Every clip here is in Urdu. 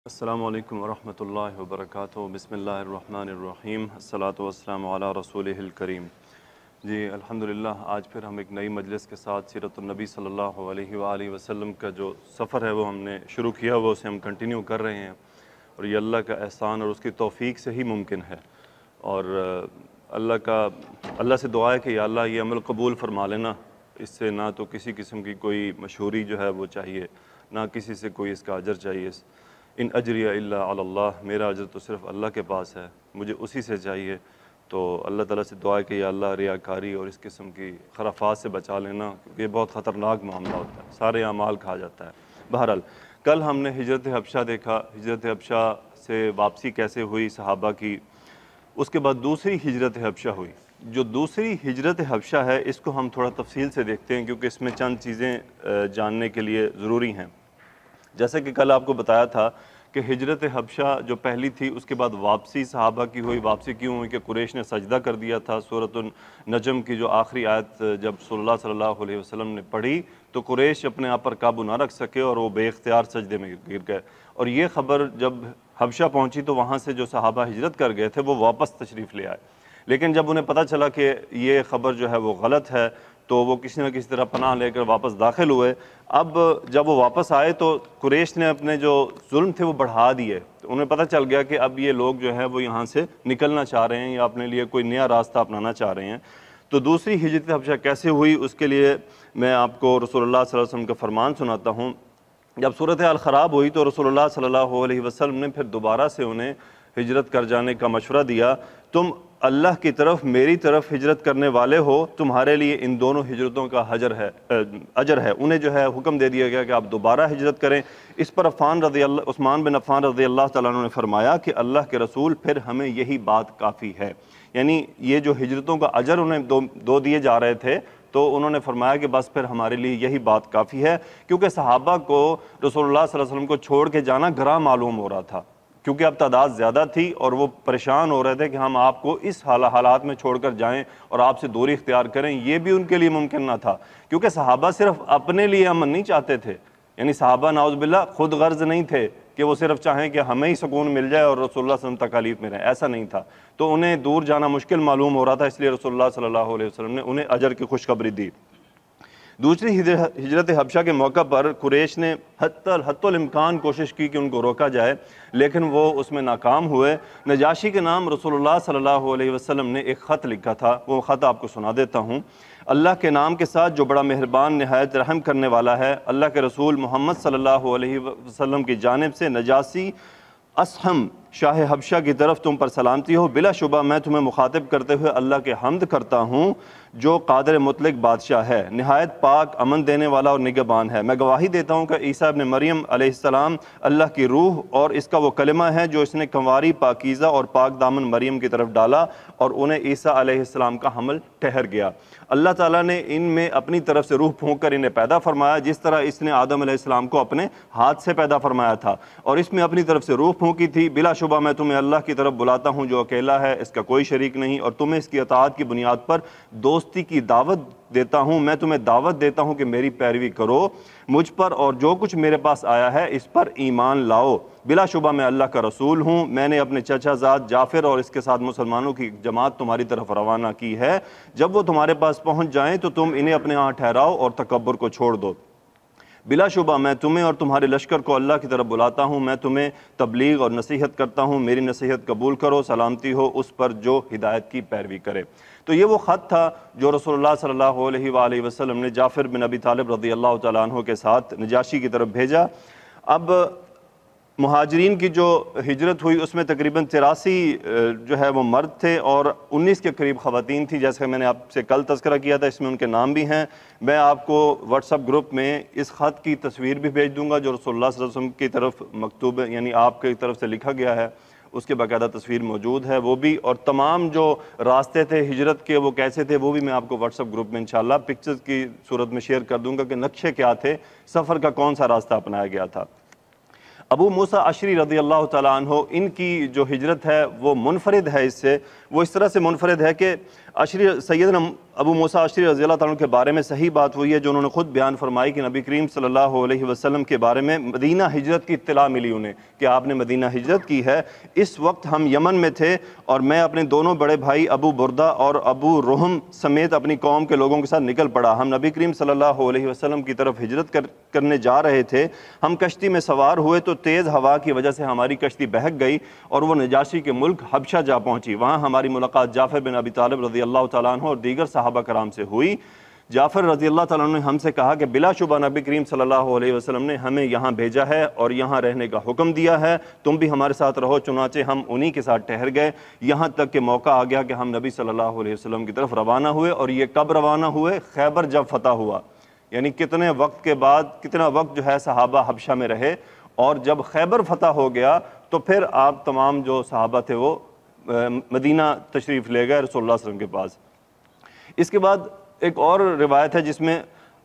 السلام علیکم ورحمۃ اللہ وبرکاتہ۔ بسم اللہ الرحمن الرحیم، الصلاۃ والسلام علی رسولہ الکریم۔ جی الحمدللہ، آج پھر ہم ایک نئی مجلس کے ساتھ سیرت النبی صلی اللہ علیہ وآلہ وسلم کا جو سفر ہے وہ ہم نے شروع کیا، وہ اسے ہم کنٹینیو کر رہے ہیں، اور یہ اللہ کا احسان اور اس کی توفیق سے ہی ممکن ہے۔ اور اللہ سے دعا ہے کہ یا اللہ یہ عمل قبول فرما لینا، اس سے نہ تو کسی قسم کی کوئی مشہوری جو ہے وہ چاہیے، نہ کسی سے کوئی اس کا اجر چاہیے۔ ان اجری الا علی اللہ، میرا اجر تو صرف اللہ کے پاس ہے، مجھے اسی سے چاہیے۔ تو اللہ تعالیٰ سے دعا ہے کہ یا اللہ ریاکاری اور اس قسم کی خرافات سے بچا لینا، کیونکہ یہ بہت خطرناک معاملہ ہوتا ہے، سارے اعمال کھا جاتا ہے۔ بہرحال کل ہم نے ہجرت حبشہ دیکھا، ہجرت حبشہ سے واپسی کیسے ہوئی صحابہ کی، اس کے بعد دوسری ہجرت حبشہ ہوئی۔ جو دوسری ہجرت حبشہ ہے اس کو ہم تھوڑا تفصیل سے دیکھتے ہیں، کیونکہ اس میں چند چیزیں جاننے کے لیے ضروری ہیں۔ جیسے کہ کل آپ کو بتایا تھا کہ ہجرت حبشہ جو پہلی تھی، اس کے بعد واپسی صحابہ کی ہوئی۔ واپسی کیوں ہوئی؟ کہ قریش نے سجدہ کر دیا تھا۔ سورۃ النجم کی جو آخری آیت جب رسول اللہ صلی اللہ علیہ وسلم نے پڑھی تو قریش اپنے آپ پر قابو نہ رکھ سکے اور وہ بے اختیار سجدے میں گر گئے، اور یہ خبر جب حبشہ پہنچی تو وہاں سے جو صحابہ ہجرت کر گئے تھے وہ واپس تشریف لے آئے، لیکن جب انہیں پتہ چلا کہ یہ خبر جو ہے وہ غلط ہے تو وہ کسی نہ کسی طرح پناہ لے کر واپس داخل ہوئے۔ اب جب وہ واپس آئے تو قریش نے اپنے جو ظلم تھے وہ بڑھا دیے، تو انہیں پتہ چل گیا کہ اب یہ لوگ جو ہے وہ یہاں سے نکلنا چاہ رہے ہیں یا اپنے لیے کوئی نیا راستہ اپنانا چاہ رہے ہیں۔ تو دوسری ہجرت حبشہ کیسے ہوئی، اس کے لیے میں آپ کو رسول اللہ صلی اللہ علیہ وسلم کا فرمان سناتا ہوں۔ جب صورتحال خراب ہوئی تو رسول اللہ صلی اللہ علیہ وسلم نے پھر دوبارہ سے انہیں ہجرت کر جانے کا مشورہ دیا۔ تم اللہ کی طرف، میری طرف ہجرت کرنے والے ہو، تمہارے لیے ان دونوں ہجرتوں کا اجر ہے۔ انہیں جو ہے حکم دے دیا گیا کہ آپ دوبارہ ہجرت کریں۔ اس پر عثمان بن عفان رضی اللہ تعالیٰ عنہ نے فرمایا کہ اللہ کے رسول، پھر ہمیں یہی بات کافی ہے۔ یعنی یہ جو ہجرتوں کا اجر انہیں دو دیے جا رہے تھے، تو انہوں نے فرمایا کہ بس پھر ہمارے لیے یہی بات کافی ہے، کیونکہ صحابہ کو رسول اللہ صلی اللہ علیہ وسلم کو چھوڑ کے جانا گراں معلوم ہو رہا تھا، کیونکہ اب تعداد زیادہ تھی اور وہ پریشان ہو رہے تھے کہ ہم آپ کو اس حالات میں چھوڑ کر جائیں اور آپ سے دوری اختیار کریں، یہ بھی ان کے لیے ممکن نہ تھا، کیونکہ صحابہ صرف اپنے لیے امن نہیں چاہتے تھے۔ یعنی صحابہ نعوذ باللہ خود غرض نہیں تھے کہ وہ صرف چاہیں کہ ہمیں ہی سکون مل جائے اور رسول اللہ صلی اللہ علیہ وسلم تکالیف میں رہیں، ایسا نہیں تھا۔ تو انہیں دور جانا مشکل معلوم ہو رہا تھا، اس لیے رسول اللہ صلی اللہ علیہ وسلم نے انہیں اجر کی خوشخبری دی۔ دوسری ہجرت حبشہ کے موقع پر قریش نے حتی الامکان کوشش کی کہ ان کو روکا جائے، لیکن وہ اس میں ناکام ہوئے۔ نجاشی کے نام رسول اللہ صلی اللہ علیہ وسلم نے ایک خط لکھا تھا، وہ خط آپ کو سنا دیتا ہوں۔ اللہ کے نام کے ساتھ جو بڑا مہربان نہایت رحم کرنے والا ہے، اللہ کے رسول محمد صلی اللہ علیہ وسلم کی جانب سے نجاشی اسہم شاہ حبشہ کی طرف تم پر سلامتی ہو۔ بلا شبہ میں تمہیں مخاطب کرتے ہوئے اللہ کے حمد کرتا ہوں جو قادر مطلق بادشاہ ہے، نہایت پاک، امن دینے والا اور نگہبان ہے۔ میں گواہی دیتا ہوں کہ عیسیٰ ابن مریم علیہ السلام اللہ کی روح اور اس کا وہ کلمہ ہے جو اس نے کنواری پاکیزہ اور پاک دامن مریم کی طرف ڈالا اور انہیں عیسیٰ علیہ السلام کا حمل ٹھہر گیا۔ اللہ تعالیٰ نے ان میں اپنی طرف سے روح پھونک کر انہیں پیدا فرمایا، جس طرح اس نے آدم علیہ السلام کو اپنے ہاتھ سے پیدا فرمایا تھا اور اس میں اپنی طرف سے روح پھونکی تھی۔ بلا شبہ میں تمہیں اللہ کی طرف بلاتا ہوں جو اکیلا ہے، اس کا کوئی شریک نہیں، اور تمہیں اس کی اطاعت کی بنیاد پر دوستی کی دعوت دیتا ہوں۔ میں تمہیں دعوت دیتا ہوں کہ میری پیروی کرو، مجھ پر اور جو کچھ میرے پاس آیا ہے اس پر ایمان لاؤ۔ بلا شبہ میں اللہ کا رسول ہوں۔ میں نے اپنے چچا زاد جعفر اور اس کے ساتھ مسلمانوں کی جماعت تمہاری طرف روانہ کی ہے، جب وہ تمہارے پاس پہنچ جائیں تو تم انہیں اپنے ہاں ٹھہراؤ اور تکبر کو چھوڑ دو۔ بلا شبہ میں تمہیں اور تمہارے لشکر کو اللہ کی طرف بلاتا ہوں۔ میں تمہیں تبلیغ اور نصیحت کرتا ہوں، میری نصیحت قبول کرو، سلامتی ہو اس پر جو ہدایت کی پیروی کرے۔ تو یہ وہ خط تھا جو رسول اللہ صلی اللہ علیہ وآلہ وسلم نے جعفر بن ابی طالب رضی اللہ تعالیٰ عنہ کے ساتھ نجاشی کی طرف بھیجا۔ اب مہاجرین کی جو ہجرت ہوئی اس میں تقریباً 83 جو ہے وہ مرد تھے اور 19 کے قریب خواتین تھی، جیسے میں نے آپ سے کل تذکرہ کیا تھا، اس میں ان کے نام بھی ہیں۔ میں آپ کو واٹس ایپ گروپ میں اس خط کی تصویر بھی بھیج دوں گا جو رسول اللہ صلی اللہ علیہ وسلم کی طرف مکتوب ہے، یعنی آپ کی طرف سے لکھا گیا ہے، اس کے باقاعدہ تصویر موجود ہے وہ بھی، اور تمام جو راستے تھے ہجرت کے وہ کیسے تھے وہ بھی میں آپ کو واٹس ایپ گروپ میں انشاءاللہ پکچرز کی صورت میں شیئر کر دوں گا کہ نقشے کیا تھے، سفر کا کون سا راستہ اپنایا گیا تھا۔ ابو موسیٰ اشعری رضی اللہ تعالیٰ عنہ، ان کی جو ہجرت ہے وہ منفرد ہے، اس سے وہ اس طرح سے منفرد ہے کہ سیدنا ابو موسیٰ اشعری رضی اللہ تعالیٰ عنہ کے بارے میں صحیح بات ہوئی ہے جو انہوں نے خود بیان فرمائی کہ نبی کریم صلی اللہ علیہ وسلم کے بارے میں مدینہ ہجرت کی اطلاع ملی انہیں کہ آپ نے مدینہ ہجرت کی ہے۔ اس وقت ہم یمن میں تھے اور میں اپنے دونوں بڑے بھائی ابو بردہ اور ابو رحم سمیت اپنی قوم کے لوگوں کے ساتھ نکل پڑا۔ ہم نبی کریم صلی اللہ علیہ وسلم کی طرف ہجرت کرنے جا رہے تھے۔ ہم کشتی میں سوار ہوئے تو تیز ہوا کی وجہ سے ہماری کشتی بہک گئی اور وہ نجاشی کے ملک حبشہ جا پہنچی۔ وہاں ہماری ملاقات جعفر بن ابی طالب رضی اللہ تعالیٰ عنہ اور دیگر صحابہ کرام سے ہوئی۔ جعفر رضی اللہ تعالیٰ عنہ نے ہم سے کہا کہ بلا شبہ نبی کریم صلی اللہ علیہ وسلم نے ہمیں یہاں بھیجا ہے اور یہاں رہنے کا حکم دیا ہے، تم بھی ہمارے ساتھ رہو۔ چنانچہ ہم انہی کے ساتھ ٹھہر گئے یہاں تک کہ موقع آ گیا کہ ہم نبی صلی اللہ علیہ وسلم کی طرف روانہ ہوئے۔ اور یہ کب روانہ ہوئے؟ خیبر جب فتح ہوا، یعنی کتنے وقت کے بعد، کتنا وقت جو ہے صحابہ حبشہ میں رہے، اور جب خیبر فتح ہو گیا تو پھر آپ تمام جو صحابہ تھے وہ مدینہ تشریف لے گئے رسول اللہ صلی اللہ علیہ وسلم کے پاس۔ اس کے بعد ایک اور روایت ہے جس میں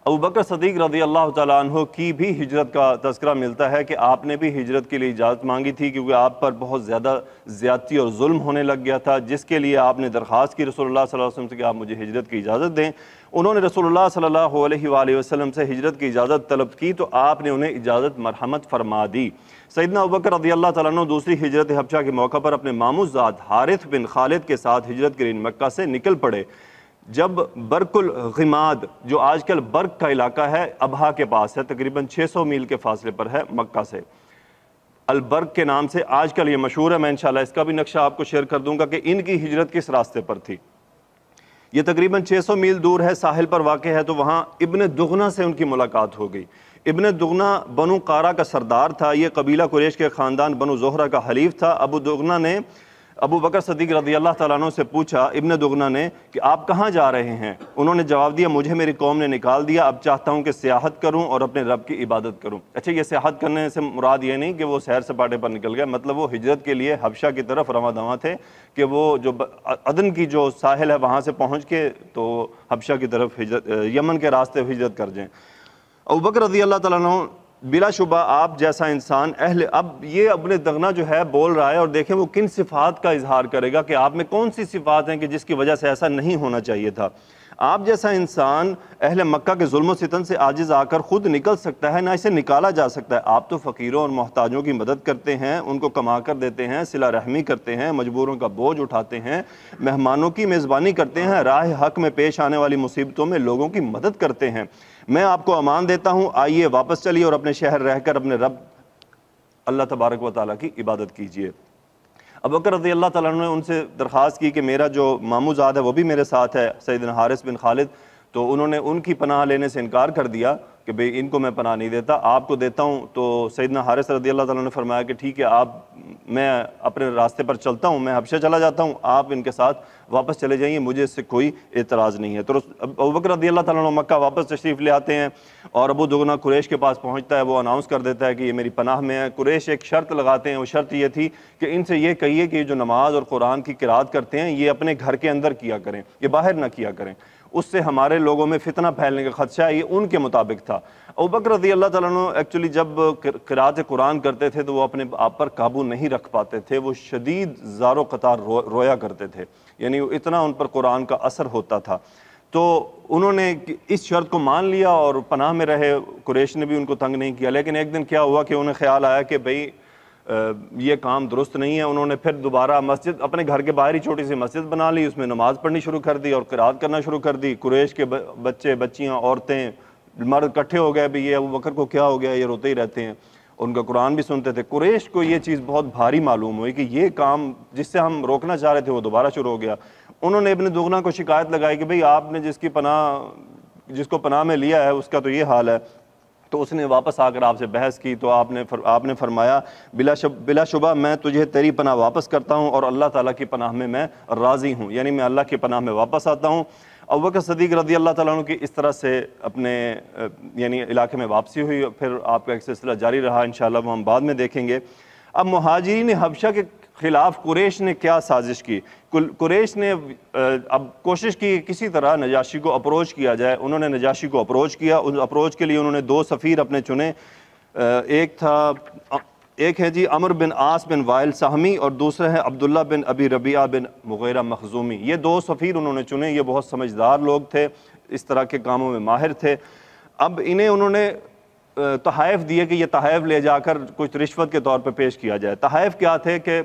ابوبکر صدیق رضی اللہ تعالیٰ عنہ کی بھی ہجرت کا تذکرہ ملتا ہے کہ آپ نے بھی ہجرت کے لیے اجازت مانگی تھی کیونکہ آپ پر بہت زیادہ زیادتی اور ظلم ہونے لگ گیا تھا، جس کے لیے آپ نے درخواست کی رسول اللہ صلی اللہ علیہ وسلم سے کہ آپ مجھے ہجرت کی اجازت دیں۔ انہوں نے رسول اللہ صلی اللہ علیہ وآلہ وسلم سے ہجرت کی اجازت طلب کی تو آپ نے انہیں اجازت مرحمت فرما دی۔ سیدنا ابوبکر رضی اللہ تعالیٰ عنہ دوسری ہجرت حبشہ کے موقع پر اپنے ماموں زاد حارث بن خالد کے ساتھ ہجرت کے لیے مکہ سے نکل پڑے۔ جب برق الغماد جو آج کل برق کا علاقہ ہے ابہا کے پاس ہے، تقریباً 600 میل کے فاصلے پر ہے مکہ سے، البرق کے نام سے آج کل یہ مشہور ہے، میں انشاءاللہ اس کا بھی نقشہ آپ کو شیئر کر دوں گا کہ ان کی ہجرت کس راستے پر تھی۔ یہ تقریباً 600 میل دور ہے، ساحل پر واقع ہے، تو وہاں ابن دغنہ سے ان کی ملاقات ہو گئی۔ ابن دغنہ بنو قارہ کا سردار تھا، یہ قبیلہ قریش کے خاندان بنو زہرہ کا حلیف تھا۔ ابو دغنہ نے ابو بکر صدیق رضی اللہ تعالیٰ عنہ سے پوچھا، ابن دغنہ نے، کہ آپ کہاں جا رہے ہیں؟ انہوں نے جواب دیا، مجھے میری قوم نے نکال دیا، اب چاہتا ہوں کہ سیاحت کروں اور اپنے رب کی عبادت کروں۔ اچھا، یہ سیاحت کرنے سے مراد یہ نہیں کہ وہ سیر سپاٹے پر نکل گئے، مطلب وہ ہجرت کے لیے حبشہ کی طرف رواں دواں تھے کہ وہ جو عدن کی جو ساحل ہے وہاں سے پہنچ کے تو حبشہ کی طرف ہجرت، یمن کے راستے ہجرت کر جائیں۔ ابو بکر رضی اللہ تعالیٰ عنہ بلا شبہ آپ جیسا انسان اب یہ ابن دغنہ جو ہے بول رہا ہے، اور دیکھیں وہ کن صفات کا اظہار کرے گا کہ آپ میں کون سی صفات ہیں کہ جس کی وجہ سے ایسا نہیں ہونا چاہیے تھا۔ آپ جیسا انسان اہل مکہ کے ظلم و ستم سے عاجز آ کر خود نکل سکتا ہے، نہ اسے نکالا جا سکتا ہے۔ آپ تو فقیروں اور محتاجوں کی مدد کرتے ہیں، ان کو کما کر دیتے ہیں، صلہ رحمی کرتے ہیں، مجبوروں کا بوجھ اٹھاتے ہیں، مہمانوں کی میزبانی کرتے ہیں، راہ حق میں پیش آنے والی مصیبتوں میں لوگوں کی مدد کرتے ہیں۔ میں آپ کو امان دیتا ہوں، آئیے واپس چلیے اور اپنے شہر رہ کر اپنے رب اللہ تبارک و تعالیٰ کی عبادت کیجیے۔ ابوبکر رضی اللہ تعالیٰ عنہ نے ان سے درخواست کی کہ میرا جو ماموں زاد ہے وہ بھی میرے ساتھ ہے، سیدنا حارث بن خالد، تو انہوں نے ان کی پناہ لینے سے انکار کر دیا کہ بھئی ان کو میں پناہ نہیں دیتا، آپ کو دیتا ہوں۔ تو سیدنا حارث رضی اللہ تعالیٰ نے فرمایا کہ ٹھیک ہے، میں اپنے راستے پر چلتا ہوں، میں حبشہ چلا جاتا ہوں، آپ ان کے ساتھ واپس چلے جائیے، مجھے اس سے کوئی اعتراض نہیں ہے۔ تو ابوبکر رضی اللہ تعالیٰ عنہ مکہ واپس تشریف لے آتے ہیں اور ابو دغنہ قریش کے پاس پہنچتا ہے، وہ اناؤنس کر دیتا ہے کہ یہ میری پناہ میں ہے۔ قریش ایک شرط لگاتے ہیں، وہ شرط یہ تھی کہ ان سے یہ کہیے کہ یہ جو نماز اور قرآن کی قرات کرتے ہیں یہ اپنے گھر کے اندر کیا کریں، یہ باہر نہ کیا کریں، اس سے ہمارے لوگوں میں فتنہ پھیلنے کا خدشہ ہے۔ یہ ان کے مطابق تھا۔ ابوبکر رضی اللہ تعالیٰ عنہ ایکچولی جب قرات قرآن کرتے تھے تو وہ اپنے آپ پر قابو نہیں رکھ پاتے تھے، وہ شدید زار و قطار رویا کرتے تھے، یعنی اتنا ان پر قرآن کا اثر ہوتا تھا۔ تو انہوں نے اس شرط کو مان لیا اور پناہ میں رہے، قریش نے بھی ان کو تنگ نہیں کیا۔ لیکن ایک دن کیا ہوا کہ انہیں خیال آیا کہ بھئی یہ کام درست نہیں ہے۔ انہوں نے پھر دوبارہ مسجد، اپنے گھر کے باہر ہی چھوٹی سی مسجد بنا لی، اس میں نماز پڑھنی شروع کر دی اور قرات کرنا شروع کر دی۔ قریش کے بچے بچیاں عورتیں مرد اکٹھے ہو گئے، بھی یہ ابوبکر کو کیا ہو گیا، یہ روتے ہی رہتے ہیں، ان کا قرآن بھی سنتے تھے۔ قریش کو یہ چیز بہت بھاری معلوم ہوئی کہ یہ کام جس سے ہم روکنا چاہ رہے تھے وہ دوبارہ شروع ہو گیا۔ انہوں نے ابن دغنہ کو شکایت لگائی کہ بھئی آپ نے جس کو پناہ میں لیا ہے اس کا تو یہ حال ہے۔ تو اس نے واپس آ کر آپ سے بحث کی تو آپ نے فرمایا، بلا شبہ میں تجھے تیری پناہ واپس کرتا ہوں اور اللہ تعالیٰ کی پناہ میں راضی ہوں، یعنی میں اللہ کی پناہ میں واپس آتا ہوں۔ ابوبکر صدیق رضی اللہ تعالیٰ عنہ کی اس طرح سے اپنے یعنی علاقے میں واپسی ہوئی، پھر آپ کا ایک سلسلہ جاری رہا، انشاءاللہ وہ ہم بعد میں دیکھیں گے۔ اب مہاجرین حبشہ کے خلاف قریش نے کیا سازش کی؟ قریش نے اب کوشش کی کسی طرح نجاشی کو اپروچ کیا جائے۔ انہوں نے نجاشی کو اپروچ کیا، اس اپروچ کے لیے انہوں نے 2 سفیر اپنے چنے، ایک تھا ایک ہے جی عمر بن عاص بن وائل سہمی اور دوسرے ہیں عبداللہ بن ابی ربیعہ بن مغیرہ مخزومی. یہ دو سفیر انہوں نے چنے. یہ بہت سمجھدار لوگ تھے, اس طرح کے کاموں میں ماہر تھے. اب انہوں نے تحائف دیے کہ یہ تحائف لے جا کر کچھ رشوت کے طور پہ پیش کیا جائے. تحائف کیا تھے کہ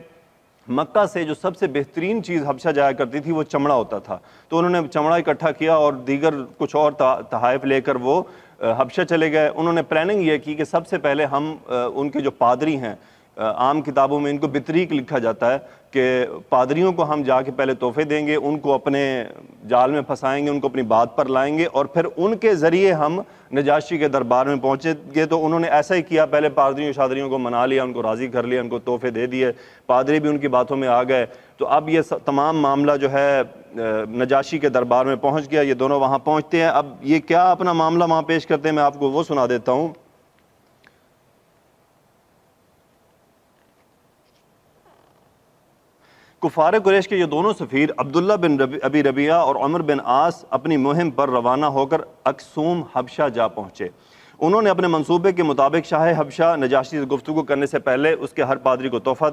مکہ سے جو سب سے بہترین چیز حبشہ جایا کرتی تھی وہ چمڑا ہوتا تھا. تو انہوں نے چمڑا اکٹھا کیا اور دیگر کچھ اور تحائف لے کر وہ حبشہ چلے گئے. انہوں نے پلاننگ یہ کی کہ سب سے پہلے ہم ان کے جو پادری ہیں, عام کتابوں میں ان کو بطریق لکھا جاتا ہے کہ پادریوں کو ہم جا کے پہلے تحفے دیں گے, ان کو اپنے جال میں پھنسائیں گے, ان کو اپنی بات پر لائیں گے اور پھر ان کے ذریعے ہم نجاشی کے دربار میں پہنچیں گے. تو انہوں نے ایسا ہی کیا, پہلے پادریوں شادریوں کو منا لیا, ان کو راضی کر لیا, ان کو تحفے دے دیے, پادری بھی ان کی باتوں میں آ گئے. تو اب یہ تمام معاملہ جو ہے نجاشی کے دربار میں پہنچ گیا. یہ دونوں وہاں پہنچتے ہیں. اب یہ کیا اپنا معاملہ وہاں پیش کرتے ہیں, میں آپ کو وہ سنا دیتا ہوں. کفار قریش کے یہ دونوں سفیر عبداللہ بن ابی ربیعہ اور عمر بن عاص اپنی مہم پر روانہ ہو کر اکسوم حبشہ جا پہنچے. انہوں نے اپنے منصوبے کے مطابق شاہ حبشہ نجاشی سے گفتگو کرنے سے پہلے اس کے ہر پادری کو تحفہ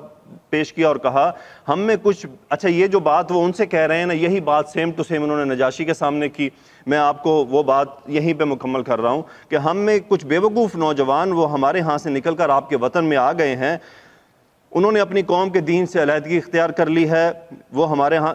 پیش کیا اور کہا ہم میں کچھ اچھا یہ جو بات وہ ان سے کہہ رہے ہیں نا, یہی بات سیم ٹو سیم انہوں نے نجاشی کے سامنے کی. میں آپ کو وہ بات یہیں پہ مکمل کر رہا ہوں کہ ہم میں کچھ بے وقوف نوجوان وہ ہمارے ہاں سے نکل کر آپ کے وطن میں آ گئے ہیں. انہوں نے اپنی قوم کے دین سے علیحدگی اختیار کر لی ہے, وہ ہمارے ہاں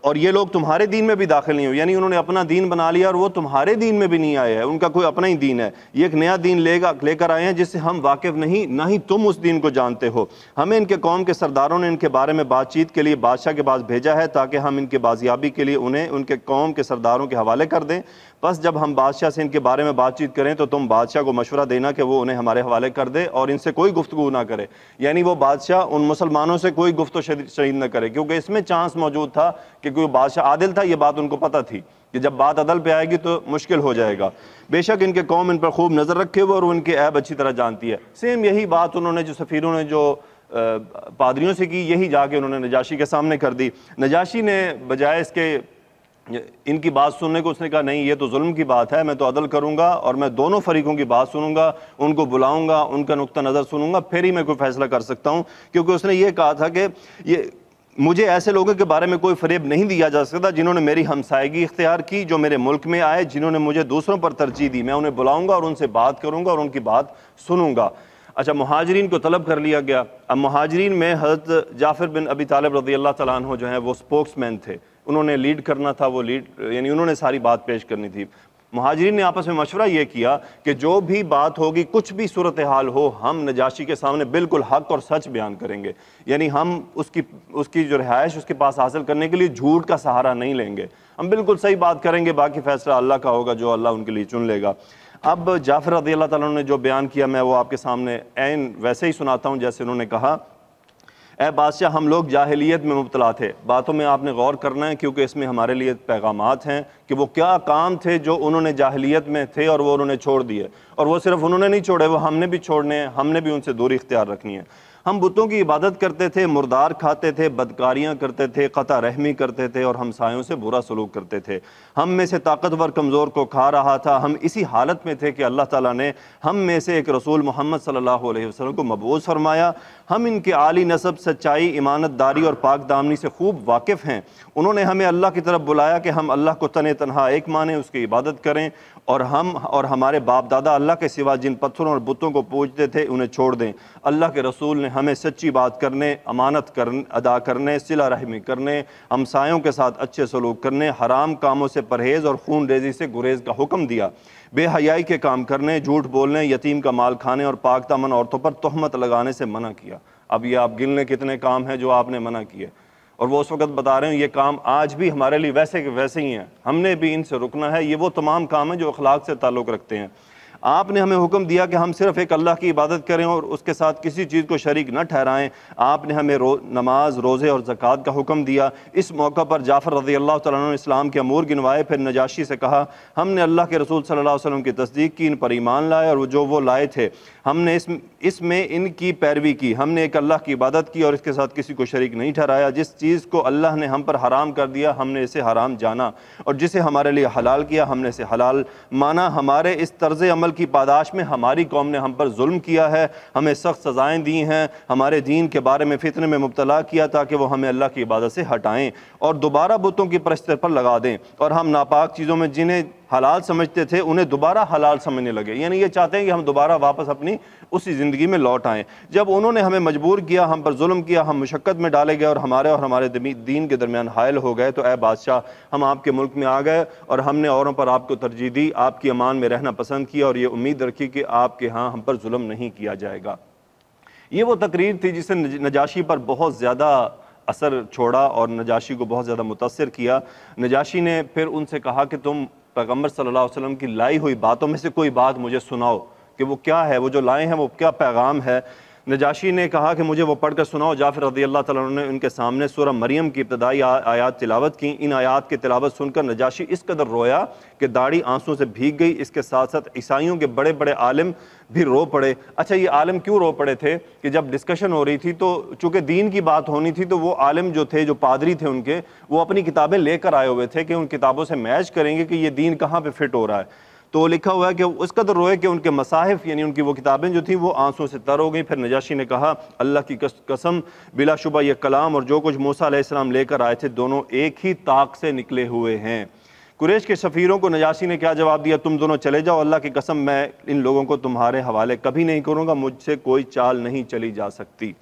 اور یہ لوگ تمہارے دین میں بھی داخل نہیں ہو, یعنی انہوں نے اپنا دین بنا لیا اور وہ تمہارے دین میں بھی نہیں آئے ہیں, ان کا کوئی اپنا ہی دین ہے. یہ ایک نیا دین لے کر آئے ہیں جس سے ہم واقف نہیں, نہ ہی تم اس دین کو جانتے ہو. ہمیں ان کے قوم کے سرداروں نے ان کے بارے میں بات چیت کے لیے بادشاہ کے پاس بھیجا ہے تاکہ ہم ان کے بازیابی کے لیے انہیں ان کے قوم کے سرداروں کے حوالے کر دیں. بس جب ہم بادشاہ سے ان کے بارے میں بات چیت کریں تو تم بادشاہ کو مشورہ دینا کہ وہ انہیں ہمارے حوالے کر دے اور ان سے کوئی گفتگو نہ کرے. یعنی وہ بادشاہ ان مسلمانوں سے کوئی گفت و شنید نہ کرے, کیونکہ اس میں چانس موجود تھا کہ کوئی بادشاہ عادل تھا, یہ بات ان کو پتہ تھی کہ جب بات عدل پہ آئے گی تو مشکل ہو جائے گا. بے شک ان کے قوم ان پر خوب نظر رکھے ہوئے اور ان کے عیب اچھی طرح جانتی ہے. سیم یہی بات انہوں نے جو سفیروں نے جو پادریوں سے کی, یہی جا کے انہوں نے نجاشی کے سامنے کر دی. نجاشی نے بجائے اس کے ان کی بات سننے کو اس نے کہا نہیں یہ تو ظلم کی بات ہے, میں تو عدل کروں گا اور میں دونوں فریقوں کی بات سنوں گا, ان کو بلاؤں گا, ان کا نقطہ نظر سنوں گا, پھر ہی میں کوئی فیصلہ کر سکتا ہوں. کیونکہ اس نے یہ کہا تھا کہ یہ مجھے ایسے لوگوں کے بارے میں کوئی فریب نہیں دیا جا سکتا جنہوں نے میری ہمسائیگی اختیار کی, جو میرے ملک میں آئے, جنہوں نے مجھے دوسروں پر ترجیح دی. میں انہیں بلاؤں گا اور ان سے بات کروں گا اور ان کی بات سنوں گا. اچھا, مہاجرین کو طلب کر لیا گیا. اب مہاجرین میں حضرت جعفر بن ابی طالب رضی اللہ تعالیٰ عنہ جو ہیں وہ سپوکس مین تھے, انہوں نے لیڈ کرنا تھا, وہ یعنی انہوں نے ساری بات پیش کرنی تھی. مہاجرین نے آپس میں مشورہ یہ کیا کہ جو بھی بات ہوگی, کچھ بھی صورتحال ہو, ہم نجاشی کے سامنے بالکل حق اور سچ بیان کریں گے. یعنی ہم اس کی جو رہائش اس کے پاس حاصل کرنے کے لیے جھوٹ کا سہارا نہیں لیں گے, ہم بالکل صحیح بات کریں گے, باقی فیصلہ اللہ کا ہوگا, جو اللہ ان کے لیے چن لے گا. اب جعفر رضی اللہ تعالیٰ نے جو بیان کیا میں وہ آپ کے سامنے عین ویسے ہی سناتا ہوں جیسے انہوں نے کہا. اے بادشاہ, ہم لوگ جاہلیت میں مبتلا تھے. باتوں میں آپ نے غور کرنا ہے کیونکہ اس میں ہمارے لیے پیغامات ہیں کہ وہ کیا کام تھے جو انہوں نے جاہلیت میں تھے اور وہ انہوں نے چھوڑ دیے, اور وہ صرف انہوں نے نہیں چھوڑے, وہ ہم نے بھی چھوڑنے ہیں, ہم نے بھی ان سے دوری اختیار رکھنی ہے. ہم بتوں کی عبادت کرتے تھے, مردار کھاتے تھے, بدکاریاں کرتے تھے, قطع رحمی کرتے تھے اور ہمسایوں سے برا سلوک کرتے تھے. ہم میں سے طاقتور کمزور کو کھا رہا تھا. ہم اسی حالت میں تھے کہ اللہ تعالیٰ نے ہم میں سے ایک رسول محمد صلی اللہ علیہ وسلم کو مبعوث فرمایا. ہم ان کے عالی نسب, سچائی, ایمانت داری اور پاک دامنی سے خوب واقف ہیں. انہوں نے ہمیں اللہ کی طرف بلایا کہ ہم اللہ کو تنہا ایک مانیں, اس کی عبادت کریں, اور ہم اور ہمارے باپ دادا اللہ کے سوا جن پتھروں اور بتوں کو پوجتے تھے انہیں چھوڑ دیں. اللہ کے رسول نے ہمیں سچی بات کرنے, امانت ادا کرنے, صلہ رحمی کرنے, ہمسایوں کے ساتھ اچھے سلوک کرنے, حرام کاموں سے پرہیز اور خون ریزی سے گریز کا حکم دیا, بے حیائی کے کام کرنے, جھوٹ بولنے, یتیم کا مال کھانے اور پاک دامن عورتوں پر تہمت لگانے سے منع کیا. اب یہ آپ گن لیں کتنے کام ہیں جو آپ نے منع کیے, اور وہ اس وقت بتا رہے ہیں یہ کام آج بھی ہمارے لیے ویسے کے ویسے ہی ہیں, ہم نے بھی ان سے رکنا ہے. یہ وہ تمام کام ہیں جو اخلاق سے تعلق رکھتے ہیں. آپ نے ہمیں حکم دیا کہ ہم صرف ایک اللہ کی عبادت کریں اور اس کے ساتھ کسی چیز کو شریک نہ ٹھہرائیں. آپ نے ہمیں نماز, روزے اور زکوٰۃ کا حکم دیا. اس موقع پر جعفر رضی اللہ تعالیٰ عنہ نے اسلام کے امور گنوائے. پھر نجاشی سے کہا ہم نے اللہ کے رسول صلی اللہ علیہ وسلم کی تصدیق کی, ان پر ایمان لائے اور جو وہ لائے تھے. ہم نے اس میں ان کی پیروی کی، ہم نے ایک اللہ کی عبادت کی اور اس کے ساتھ کسی کو شریک نہیں ٹھہرایا، جس چیز کو اللہ نے ہم پر حرام کر دیا ہم نے اسے حرام جانا، اور جسے ہمارے لیے حلال کیا ہم نے اسے حلال مانا۔ ہمارے اس طرز عمل کی پاداش میں ہماری قوم نے ہم پر ظلم کیا ہے، ہمیں سخت سزائیں دی ہیں، ہمارے دین کے بارے میں فتنے میں مبتلا کیا تاکہ وہ ہمیں اللہ کی عبادت سے ہٹائیں اور دوبارہ بتوں کی پرست پر لگا دیں، اور ہم ناپاک چیزوں میں جنہیں حلال سمجھتے تھے انہیں دوبارہ حلال سمجھنے لگے۔ یعنی یہ چاہتے ہیں کہ ہم دوبارہ واپس اپنی اسی زندگی میں لوٹ آئیں۔ جب انہوں نے ہمیں مجبور کیا، ہم پر ظلم کیا، ہم مشقت میں ڈالے گئے اور ہمارے دین کے درمیان حائل ہو گئے، تو اے بادشاہ ہم آپ کے ملک میں آ گئے اور ہم نے اوروں پر آپ کو ترجیح دی، آپ کی امان میں رہنا پسند کیا اور یہ امید رکھی کہ آپ کے ہاں ہم پر ظلم نہیں کیا جائے گا۔ یہ وہ تقریر تھی جس نے نجاشی پر بہت زیادہ اثر چھوڑا اور نجاشی کو بہت زیادہ متاثر کیا۔ نجاشی نے پھر ان سے کہا کہ تم پیغمبر صلی اللہ علیہ وسلم کی لائی ہوئی باتوں میں سے کوئی بات مجھے سناؤ کہ وہ کیا ہے، وہ جو لائے ہیں وہ کیا پیغام ہے۔ نجاشی نے کہا کہ مجھے وہ پڑھ کر سناؤ۔ جعفر رضی اللہ تعالیٰ عنہ نے ان کے سامنے سورہ مریم کی ابتدائی آیات تلاوت کی۔ ان آیات کی تلاوت سن کر نجاشی اس قدر رویا کہ داڑھی آنسوں سے بھیگ گئی۔ اس کے ساتھ ساتھ عیسائیوں کے بڑے بڑے عالم بھی رو پڑے۔ اچھا، یہ عالم کیوں رو پڑے تھے کہ جب ڈسکشن ہو رہی تھی تو چونکہ دین کی بات ہونی تھی تو وہ عالم جو تھے، جو پادری تھے ان کے، وہ اپنی کتابیں لے کر آئے ہوئے تھے کہ ان کتابوں سے میچ کریں گے کہ یہ دین کہاں پہ فٹ ہو رہا ہے۔ تو لکھا ہوا ہے کہ اس قدر روئے کہ ان کے مصاحف یعنی ان کی وہ کتابیں جو تھیں وہ آنسوں سے تر ہو گئیں۔ پھر نجاشی نے کہا اللہ کی قسم بلا شبہ یہ کلام اور جو کچھ موسیٰ علیہ السلام لے کر آئے تھے دونوں ایک ہی طاق سے نکلے ہوئے ہیں۔ قریش کے سفیروں کو نجاشی نے کیا جواب دیا؟ تم دونوں چلے جاؤ، اللہ کی قسم میں ان لوگوں کو تمہارے حوالے کبھی نہیں کروں گا، مجھ سے کوئی چال نہیں چلی جا سکتی۔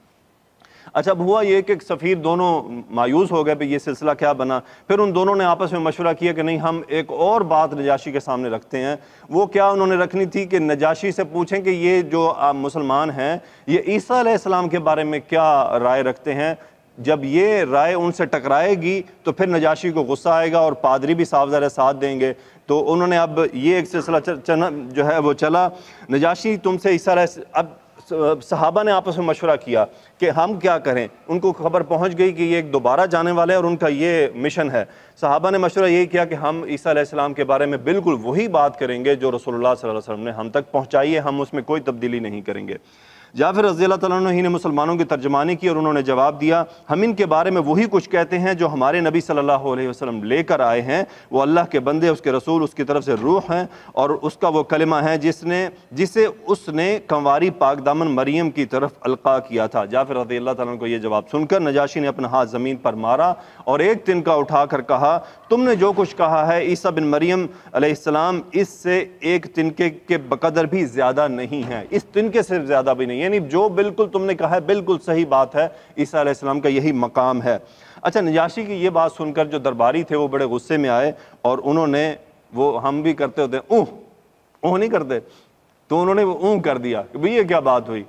اچھا، اب ہوا یہ کہ سفیر دونوں مایوس ہو گئے، یہ سلسلہ کیا بنا؟ پھر ان دونوں نے آپس میں مشورہ کیا کہ نہیں، ہم ایک اور بات نجاشی کے سامنے رکھتے ہیں۔ وہ کیا انہوں نے رکھنی تھی کہ نجاشی سے پوچھیں کہ یہ جو مسلمان ہیں یہ عیسیٰ علیہ السلام کے بارے میں کیا رائے رکھتے ہیں۔ جب یہ رائے ان سے ٹکرائے گی تو پھر نجاشی کو غصہ آئے گا اور پادری بھی صاف ظاہر ساتھ دیں گے۔ تو انہوں نے اب یہ ایک سلسلہ جو ہے وہ چلا، نجاشی تم سے عیسیٰ علیہ اب صحابہ نے آپس میں مشورہ کیا کہ ہم کیا کریں۔ ان کو خبر پہنچ گئی کہ یہ ایک دوبارہ جانے والے اور ان کا یہ مشن ہے۔ صحابہ نے مشورہ یہی کیا کہ ہم عیسیٰ علیہ السلام کے بارے میں بالکل وہی بات کریں گے جو رسول اللہ صلی اللہ علیہ وسلم نے ہم تک پہنچائی ہے، ہم اس میں کوئی تبدیلی نہیں کریں گے۔ جعفر رضی اللہ تعالیٰ عنہ ہی نے مسلمانوں کی ترجمانی کی اور انہوں نے جواب دیا ہم ان کے بارے میں وہی کچھ کہتے ہیں جو ہمارے نبی صلی اللہ علیہ وسلم لے کر آئے ہیں، وہ اللہ کے بندے، اس کے رسول، اس کی طرف سے روح ہیں اور اس کا وہ کلمہ ہے جسے اس نے کنواری پاک دامن مریم کی طرف القاء کیا تھا۔ جعفر رضی اللہ تعالیٰ عنہ کو یہ جواب سن کر نجاشی نے اپنا ہاتھ زمین پر مارا اور ایک تنکا اٹھا کر کہا تم نے جو کچھ کہا ہے عیسیٰ بن مریم علیہ السلام اس سے ایک تنکے کے بقدر بھی زیادہ نہیں ہے، اس تنکے سے زیادہ بھی نہیں، یعنی جو بالکل تم نے کہا ہے بالکل صحیح بات ہے، عیسیٰ علیہ السلام کا یہی مقام ہے۔ اچھا، نجاشی کی یہ بات سن کر جو درباری تھے وہ بڑے غصے میں آئے اور انہوں نے وہ ہم بھی کرتے ہوتے ہیں اوہ نہیں کرتے، تو انہوں نے وہ کر دیا کہ بھئی یہ کیا بات ہوئی۔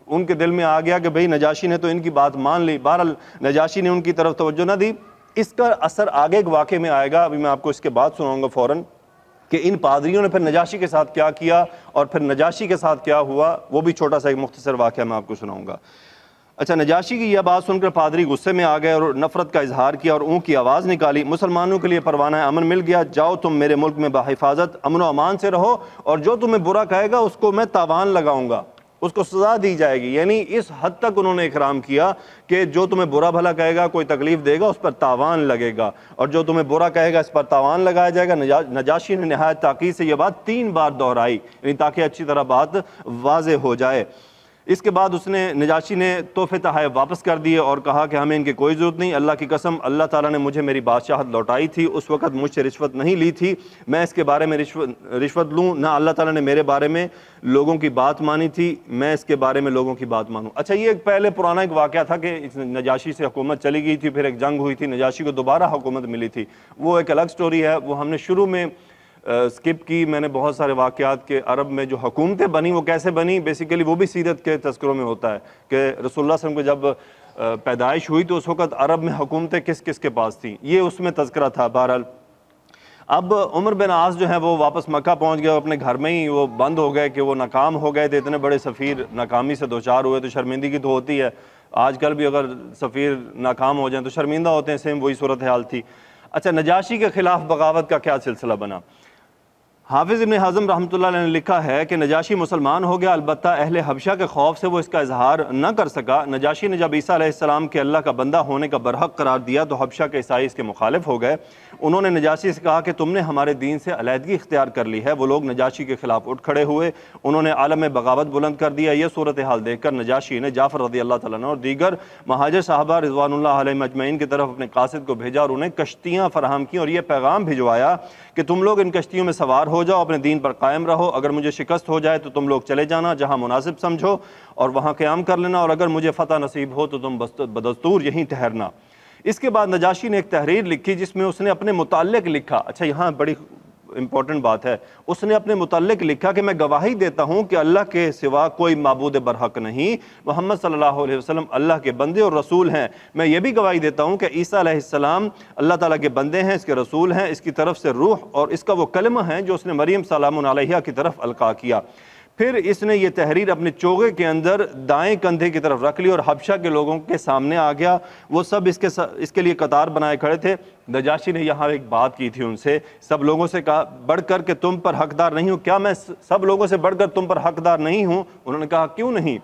ان کے دل میں آ گیا کہ بھئی نجاشی نے تو ان کی بات مان لی۔ بہرحال نجاشی نے ان کی طرف توجہ نہ دی۔ اس کا اثر آگے ایک واقعے میں آئے گا، ابھی میں آپ کو اس کے بعد سناؤں گا فوراً، کہ ان پادریوں نے پھر نجاشی کے ساتھ کیا کیا اور پھر نجاشی کے ساتھ کیا ہوا، وہ بھی چھوٹا سا ایک مختصر واقعہ میں آپ کو سناؤں گا۔ اچھا، نجاشی کی یہ بات سن کر پادری غصے میں آ گئے اور نفرت کا اظہار کیا اور اون کی آواز نکالی مسلمانوں کے لیے پروانہ امن مل گیا، جاؤ تم میرے ملک میں بحفاظت امن و امان سے رہو اور جو تمہیں برا کہے گا اس کو میں تاوان لگاؤں گا، اس کو سزا دی جائے گی۔ یعنی اس حد تک انہوں نے اکرام کیا کہ جو تمہیں برا بھلا کہے گا، کوئی تکلیف دے گا، اس پر تاوان لگے گا، اور جو تمہیں برا کہے گا اس پر تاوان لگایا جائے گا۔ نجاشی نے نہایت تاکید سے یہ بات 3 بار دہرائی، یعنی تاکہ اچھی طرح بات واضح ہو جائے۔ اس کے بعد نجاشی نے تحفے تحائف واپس کر دیے اور کہا کہ ہمیں ان کی کوئی ضرورت نہیں، اللہ کی قسم اللہ تعالیٰ نے مجھے میری بادشاہت لوٹائی تھی، اس وقت مجھ سے رشوت نہیں لی تھی، میں اس کے بارے میں رشوت لوں نہ، اللہ تعالیٰ نے میرے بارے میں لوگوں کی بات مانی تھی، میں اس کے بارے میں لوگوں کی بات مانوں۔ اچھا، یہ ایک پہلے پرانا ایک واقعہ تھا کہ نجاشی سے حکومت چلی گئی تھی، پھر ایک جنگ ہوئی تھی، نجاشی کو دوبارہ حکومت ملی تھی، وہ ایک الگ سٹوری ہے، وہ ہم نے شروع میں سکپ کی۔ میں نے بہت سارے واقعات کے عرب میں جو حکومتیں بنی وہ کیسے بنی، بیسیکلی وہ بھی سیرت کے تذکروں میں ہوتا ہے کہ رسول اللہ صلی اللہ علیہ وسلم کو جب پیدائش ہوئی تو اس وقت عرب میں حکومتیں کس کس کے پاس تھیں، یہ اس میں تذکرہ تھا۔ بہرحال اب عمر بن عاص جو ہیں وہ واپس مکہ پہنچ گئے، اپنے گھر میں ہی وہ بند ہو گئے کہ وہ ناکام ہو گئے تھے، اتنے بڑے سفیر ناکامی سے دوچار ہوئے تو شرمندگی تو ہوتی ہے، آج کل بھی اگر سفیر ناکام ہو جائیں تو شرمندہ ہوتے ہیں، سیم وہی صورتحال تھی۔ اچھا، نجاشی کے خلاف بغاوت کا کیا سلسلہ بنا؟ حافظ ابن حزم رحمۃ اللہ علیہ نے لکھا ہے کہ نجاشی مسلمان ہو گیا، البتہ اہل حبشہ کے خوف سے وہ اس کا اظہار نہ کر سکا۔ نجاشی نے جب عیسیٰ علیہ السلام کے اللہ کا بندہ ہونے کا برحق قرار دیا تو حبشہ کے عیسائی اس کے مخالف ہو گئے۔ انہوں نے نجاشی سے کہا کہ تم نے ہمارے دین سے علیحدگی اختیار کر لی ہے۔ وہ لوگ نجاشی کے خلاف اٹھ کھڑے ہوئے، انہوں نے عالم بغاوت بلند کر دیا۔ یہ صورتحال دیکھ کر نجاشی نے جعفر رضی اللہ تعالیٰ عنہ اور دیگر مہاجر صحابہ رضوان اللہ علیہم اجمعین کی طرف اپنے قاصد کو بھیجا اور انہیں کشتیاں فراہم کیں اور یہ پیغام بھجوایا کہ تم لوگ ان کشتیوں میں سوار ہو جاؤ، اپنے دین پر قائم رہو، اگر مجھے شکست ہو جائے تو تم لوگ چلے جانا جہاں مناسب سمجھو اور وہاں قیام کر لینا، اور اگر مجھے فتح نصیب ہو تو تم بدستور یہیں ٹھہرنا۔ اس کے بعد نجاشی نے ایک تحریر لکھی جس میں اس نے اپنے متعلق لکھا، اچھا یہاں بڑی امپورٹنٹ بات ہے، اس نے اپنے متعلق لکھا کہ میں گواہی دیتا ہوں کہ اللہ کے سوا کوئی معبود برحق نہیں، محمد صلی اللہ علیہ وسلم اللہ کے بندے اور رسول ہیں۔ میں یہ بھی گواہی دیتا ہوں کہ عیسیٰ علیہ السلام اللہ تعالیٰ کے بندے ہیں، اس کے رسول ہیں، اس کی طرف سے روح اور اس کا وہ کلمہ ہے جو اس نے مریم سلام علیہا کی طرف القا کیا۔ پھر اس نے یہ تحریر اپنے چوغے کے اندر دائیں کندھے کی طرف رکھ لی اور حبشہ کے لوگوں کے سامنے آ گیا۔ وہ سب اس کے لیے قطار بنائے کھڑے تھے۔ نجاشی نے یہاں ایک بات کی تھی ان سے، سب لوگوں سے کہا بڑھ کر کہ تم پر حقدار نہیں ہوں، کیا میں سب لوگوں سے بڑھ کر تم پر حقدار نہیں ہوں؟ انہوں نے کہا کیوں نہیں؟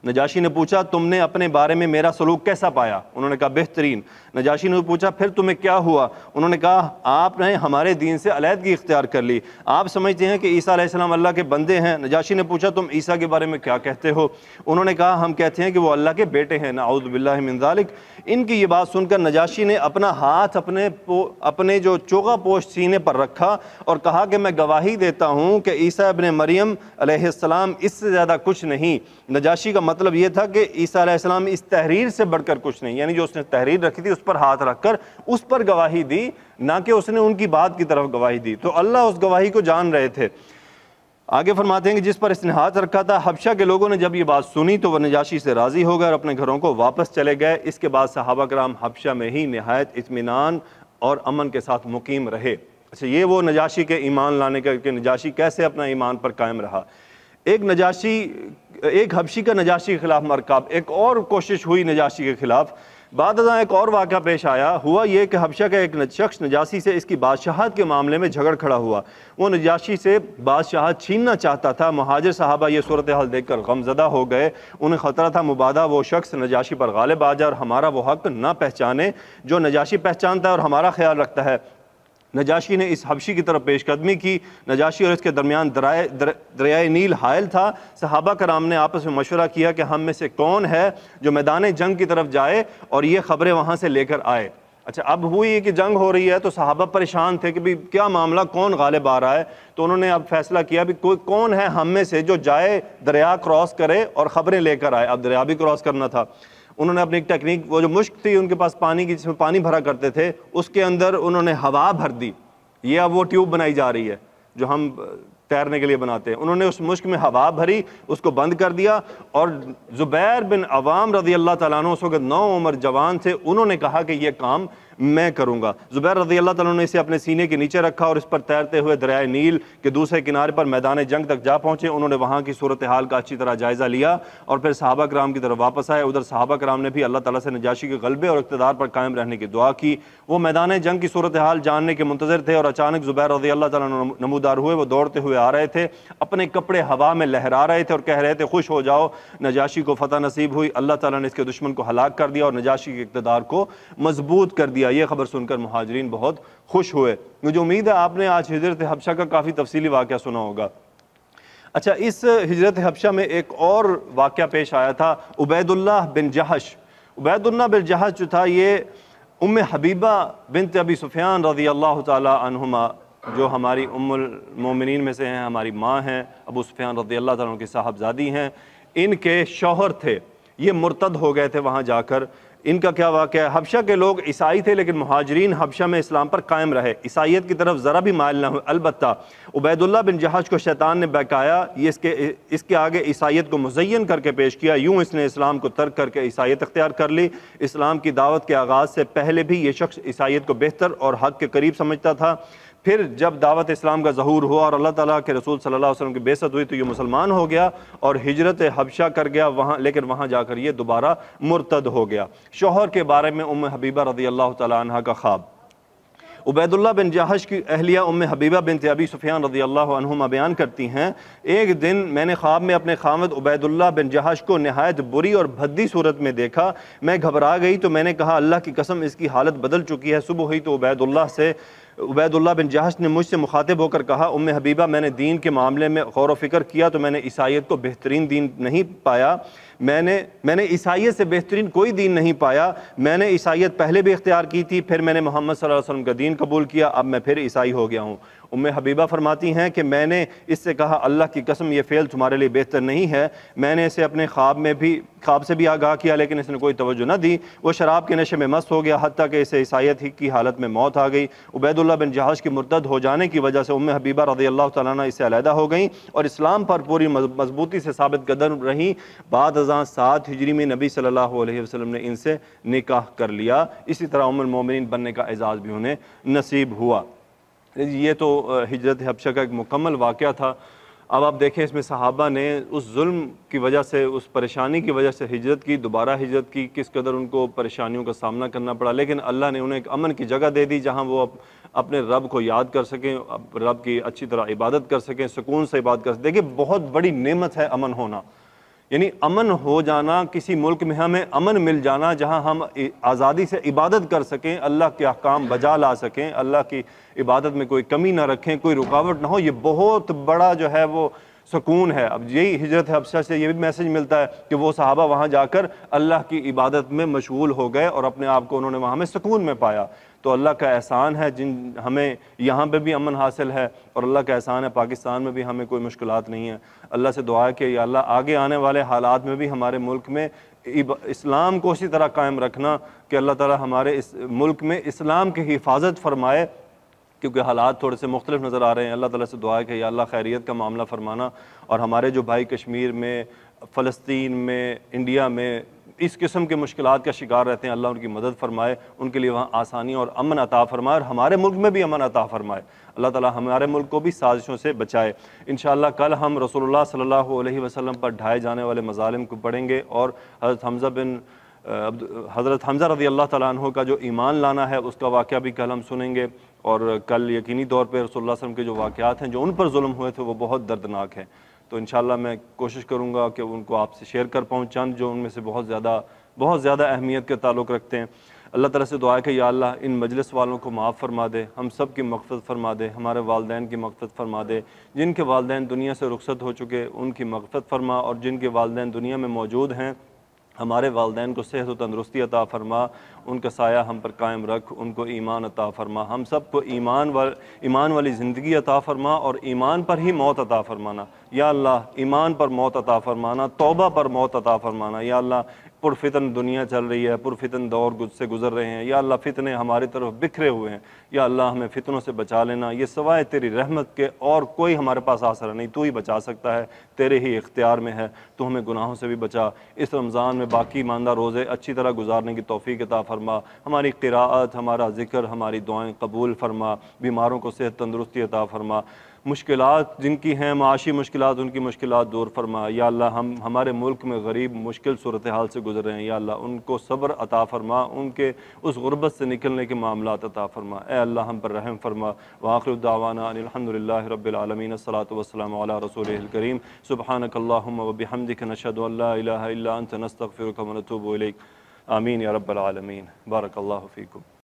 نجاشی نے پوچھا تم نے اپنے بارے میں میرا سلوک کیسا پایا؟ انہوں نے کہا بہترین۔ نجاشی نے پوچھا پھر تمہیں کیا ہوا؟ انہوں نے کہا آپ نے ہمارے دین سے علیحدگی اختیار کر لی، آپ سمجھتے ہیں کہ عیسیٰ علیہ السلام اللہ کے بندے ہیں۔ نجاشی نے پوچھا تم عیسیٰ کے بارے میں کیا کہتے ہو؟ انہوں نے کہا ہم کہتے ہیں کہ وہ اللہ کے بیٹے ہیں، نعوذ باللہ من ذالک۔ ان کی یہ بات سن کر نجاشی نے اپنا ہاتھ اپنے جو چوغا پوش سینے پر رکھا اور کہا کہ میں گواہی دیتا ہوں کہ عیسیٰ ابن مریم علیہ السلام اس سے زیادہ کچھ نہیں۔ نجاشی کا مطلب یہ تھا کہ عیسیٰ علیہ السلام اس تحریر سے بڑھ کر کچھ نہیں، یعنی جو اس نے تحریر رکھی تھی اس پر ہاتھ رکھ کر اس پر گواہی دی، نہ کہ اس نے ان کی بات کی طرف گواہی دی۔ تو اللہ اس گواہی کو جان رہے تھے۔ آگے فرماتے ہیں کہ جس پر اس نے ہاتھ رکھا تھا، حبشہ کے لوگوں نے جب یہ بات سنی تو وہ نجاشی سے راضی ہو گئے اور اپنے گھروں کو واپس چلے گئے۔ اس کے بعد صحابہ کرام حبشہ میں ہی نہایت اطمینان اور امن کے ساتھ مقیم رہے۔ اچھا یہ وہ نجاشی کے ایمان لانے کا کہ نجاشی کیسے اپنا ایمان پر قائم رہا۔ ایک حبشی کا نجاشی کے خلاف مرکب، ایک اور کوشش ہوئی نجاشی کے خلاف۔ بعد ازاں ایک اور واقعہ پیش آیا، ہوا یہ کہ حبشہ کا ایک شخص نجاشی سے اس کی بادشاہت کے معاملے میں جھگڑ کھڑا ہوا، وہ نجاشی سے بادشاہت چھیننا چاہتا تھا۔ مہاجر صحابہ یہ صورتحال دیکھ کر غمزدہ ہو گئے، انہیں خطرہ تھا مبادا وہ شخص نجاشی پر غالب آ جائے اور ہمارا وہ حق نہ پہچانے جو نجاشی پہچانتا ہے اور ہمارا خیال رکھتا ہے۔ نجاشی نے اس حبشی کی طرف پیش قدمی کی۔ نجاشی اور اس کے درمیان دریائے نیل حائل تھا۔ صحابہ کرام نے آپس میں مشورہ کیا کہ ہم میں سے کون ہے جو میدان جنگ کی طرف جائے اور یہ خبریں وہاں سے لے کر آئے۔ اچھا اب ہوئی کہ جنگ ہو رہی ہے تو صحابہ پریشان تھے کہ بھی کیا معاملہ، کون غالب آ رہا ہے؟ تو انہوں نے اب فیصلہ کیا بھی کوئی کون ہے ہم میں سے جو جائے دریا کراس کرے اور خبریں لے کر آئے۔ اب دریا بھی کراس کرنا تھا۔ انہوں نے اپنی ایک ٹیکنیک، وہ جو مشک تھی ان کے پاس پانی کی، جس میں پانی بھرا کرتے تھے، اس کے اندر انہوں نے ہوا بھر دی۔ یہ اب وہ ٹیوب بنائی جا رہی ہے جو ہم تیرنے کے لیے بناتے ہیں۔ انہوں نے اس مشک میں ہوا بھری، اس کو بند کر دیا، اور زبیر بن عوام رضی اللہ تعالیٰ عنہ اس وقت 9 عمر جوان تھے، انہوں نے کہا کہ یہ کام میں کروں گا۔ زبیر رضی اللہ تعالیٰ نے اسے اپنے سینے کے نیچے رکھا اور اس پر تیرتے ہوئے دریائے نیل کے دوسرے کنارے پر میدان جنگ تک جا پہنچے۔ انہوں نے وہاں کی صورتحال کا اچھی طرح جائزہ لیا اور پھر صحابہ کرام کی طرف واپس آئے۔ ادھر صحابہ کرام نے بھی اللہ تعالیٰ سے نجاشی کے غلبے اور اقتدار پر قائم رہنے کی دعا کی۔ وہ میدان جنگ کی صورتحال جاننے کے منتظر تھے اور اچانک زبیر رضی اللہ تعالیٰ نمودار ہوئے۔ وہ دوڑتے ہوئے آ رہے تھے، اپنے کپڑے ہوا میں لہرا رہے تھے اور کہہ رہے تھے خوش ہو جاؤ، نجاشی کو فتح نصیب ہوئی، اللہ تعالیٰ نے اس کے دشمن کو ہلاک کر دیا اور نجاشی کے اقتدار کو مضبوط کر دیا۔ یہ خبر سن کر مہاجرین بہت خوش ہوئے۔ مجھے امید ہے آپ نے آج ہجرت حبشہ کا کافی تفصیلی واقعہ سنا ہوگا۔ اچھا اس ہجرت حبشہ میں ایک اور واقعہ پیش آیا تھا، عبید اللہ بن جہش۔ عبید اللہ بن جہش جو تھا یہ ام حبیبہ بنت ابی سفیان رضی اللہ تعالی عنہما، جو ہماری ام المومنین میں سے ہیں، ہماری ماں ہیں، ابو سفیان رضی اللہ تعالیٰ عنہ کی صاحبزادی ہیں، ان کے شوہر تھے، یہ مرتد ہو گئے تھے وہاں جا کر۔ ان کا کیا واقعہ ہے؟ حبشہ کے لوگ عیسائی تھے لیکن مہاجرین حبشہ میں اسلام پر قائم رہے، عیسائیت کی طرف ذرا بھی مائل نہ ہوئے۔ البتہ عبید اللہ بن جہش کو شیطان نے بہکایا، یہ اس کے آگے عیسائیت کو مزین کر کے پیش کیا، یوں اس نے اسلام کو ترک کر کے عیسائیت اختیار کر لی۔ اسلام کی دعوت کے آغاز سے پہلے بھی یہ شخص عیسائیت کو بہتر اور حق کے قریب سمجھتا تھا۔ پھر جب دعوت اسلام کا ظہور ہوا اور اللہ تعالیٰ کے رسول صلی اللہ علیہ وسلم کی بعثت ہوئی تو یہ مسلمان ہو گیا اور ہجرت حبشہ کر گیا وہاں، لیکن وہاں جا کر یہ دوبارہ مرتد ہو گیا۔ شوہر کے بارے میں ام حبیبہ رضی اللہ تعالیٰ عنہ کا خواب۔ عبید اللہ بن جہش کی اہلیہ ام حبیبہ بنت ابی سفیان رضی اللہ عنہما بیان کرتی ہیں، ایک دن میں نے خواب میں اپنے خامد عبید اللہ بن جہش کو نہایت بری اور بھدی صورت میں دیکھا، میں گھبرا گئی تو میں نے کہا اللہ کی قسم اس کی حالت بدل چکی ہے۔ صبح ہوئی تو عبید اللہ بن جہش نے مجھ سے مخاطب ہو کر کہا، ام حبیبہ میں نے دین کے معاملے میں غور و فکر کیا تو میں نے عیسائیت کو بہترین دین نہیں پایا، میں نے عیسائیت سے بہترین کوئی دین نہیں پایا، میں نے عیسائیت پہلے بھی اختیار کی تھی، پھر میں نے محمد صلی اللہ علیہ وسلم کا دین قبول کیا، اب میں پھر عیسائی ہو گیا ہوں۔ ام حبیبہ فرماتی ہیں کہ میں نے اس سے کہا اللہ کی قسم یہ فعل تمہارے لیے بہتر نہیں ہے، میں نے اسے اپنے خواب سے بھی آگاہ کیا لیکن اس نے کوئی توجہ نہ دی، وہ شراب کے نشے میں مست ہو گیا حتیٰ کہ اسے عیسائیت ہی کی حالت میں موت آ گئی۔ عبید اللہ بن جہش کی مرتد ہو جانے کی وجہ سے ام حبیبہ رضی اللہ تعالیٰ عنہ اس سے علیحدہ ہو گئیں اور اسلام پر پوری مضبوطی سے ثابت قدم رہیں۔ بعد ازاں 7 ہجری میں نبی صلی اللہ علیہ وسلم نے ان سے نکاح کر لیا، اسی طرح ام المومنین بننے کا اعزاز بھی انہیں نصیب ہوا۔ یہ تو ہجرت حبشہ کا ایک مکمل واقعہ تھا۔ اب آپ دیکھیں اس میں صحابہ نے اس ظلم کی وجہ سے، اس پریشانی کی وجہ سے ہجرت کی، دوبارہ ہجرت کی، کس قدر ان کو پریشانیوں کا سامنا کرنا پڑا، لیکن اللہ نے انہیں ایک امن کی جگہ دے دی جہاں وہ اپنے رب کو یاد کر سکیں، رب کی اچھی طرح عبادت کر سکیں، سکون سے عبادت کر سکیں۔ دیکھیں بہت بڑی نعمت ہے امن ہونا، یعنی امن ہو جانا، کسی ملک میں ہمیں امن مل جانا جہاں ہم آزادی سے عبادت کر سکیں، اللہ کے احکام بجا لا سکیں، اللہ کی عبادت میں کوئی کمی نہ رکھیں، کوئی رکاوٹ نہ ہو، یہ بہت بڑا جو ہے وہ سکون ہے۔ اب یہی ہجرت حبشہ سے یہ بھی میسج ملتا ہے کہ وہ صحابہ وہاں جا کر اللہ کی عبادت میں مشغول ہو گئے اور اپنے آپ کو انہوں نے وہاں میں سکون میں پایا۔ تو اللہ کا احسان ہے ہمیں یہاں پہ بھی امن حاصل ہے، اور اللہ کا احسان ہے پاکستان میں بھی ہمیں کوئی مشکلات نہیں ہیں۔ اللہ سے دعا ہے کہ یا اللہ آگے آنے والے حالات میں بھی ہمارے ملک میں اسلام کو اسی طرح قائم رکھنا کہ اللہ تعالی ہمارے اس ملک میں اسلام کی حفاظت فرمائے، کیونکہ حالات تھوڑے سے مختلف نظر آ رہے ہیں۔ اللہ تعالیٰ سے دعا ہے کہ یا اللہ خیریت کا معاملہ فرمانا، اور ہمارے جو بھائی کشمیر میں، فلسطین میں، انڈیا میں اس قسم کے مشکلات کا شکار رہتے ہیں، اللہ ان کی مدد فرمائے، ان کے لیے وہاں آسانی اور امن عطا فرمائے، اور ہمارے ملک میں بھی امن عطا فرمائے۔ اللہ تعالیٰ ہمارے ملک کو بھی سازشوں سے بچائے۔ انشاءاللہ کل ہم رسول اللہ صلی اللہ علیہ وسلم پر ڈھائے جانے والے مظالم کو پڑھیں گے، اور حضرت حمزہ رضی اللہ تعالیٰ عنہ کا جو ایمان لانا ہے اس کا واقعہ بھی کل ہم سنیں گے، اور کل یقینی طور پہ رسول اللہ صلی اللہ علیہ وسلم کے جو واقعات ہیں جو ان پر ظلم ہوئے تھے وہ بہت دردناک ہیں۔ تو انشاءاللہ میں کوشش کروں گا کہ ان کو آپ سے شیئر کر پاؤں، چند جو ان میں سے بہت زیادہ اہمیت کے تعلق رکھتے ہیں۔ اللہ تعالیٰ سے دعا ہے کہ یا اللہ ان مجلس والوں کو معاف فرما دے، ہم سب کی مغفرت فرما دے، ہمارے والدین کی مغفرت فرما دے، جن کے والدین دنیا سے رخصت ہو چکے ان کی مغفرت فرما، اور جن کے والدین دنیا میں موجود ہیں ہمارے والدین کو صحت و تندرستی عطا فرما، ان کا سایہ ہم پر قائم رکھ، ان کو ایمان عطا فرما، ہم سب کو ایمان والی زندگی عطا فرما، اور ایمان پر ہی موت عطا فرمانا۔ یا اللہ ایمان پر موت عطا فرمانا، توبہ پر موت عطا فرمانا۔ یا اللہ پرفتن دنیا چل رہی ہے، پرفتن دور سے گزر رہے ہیں، یا اللہ فتنے ہماری طرف بکھرے ہوئے ہیں، یا اللہ ہمیں فتنوں سے بچا لینا، یہ سوائے تیری رحمت کے اور کوئی ہمارے پاس آسرا نہیں، تو ہی بچا سکتا ہے، تیرے ہی اختیار میں ہے، تو ہمیں گناہوں سے بھی بچا۔ اس رمضان میں باقی ایماندار روزے اچھی طرح گزارنے کی توفیق عطا فرما، ہماری قراءت، ہمارا ذکر، ہماری دعائیں قبول فرما، بیماروں کو صحت تندرستی عطا فرما، مشکلات جن کی ہیں معاشی مشکلات ان کی مشکلات دور فرما۔ یا اللہ ہمارے ملک میں غریب مشکل صورتحال سے گزر رہے ہیں، یا اللہ ان کو صبر عطا فرما، ان کے اس غربت سے نکلنے کے معاملات عطا فرما۔ اے اللہ ہم پر رحم فرما۔ وآخر دعوانا ان الحمدللہ رب العالمین، الصلاۃ والسلام علی رسولہ الکریم، سبحانک اللہم وبحمدک، نشہد ان لا الہ الا انت، نستغفرک ونتوب الیک۔ آمین یا رب العالمین۔ بارک اللہ فیکم۔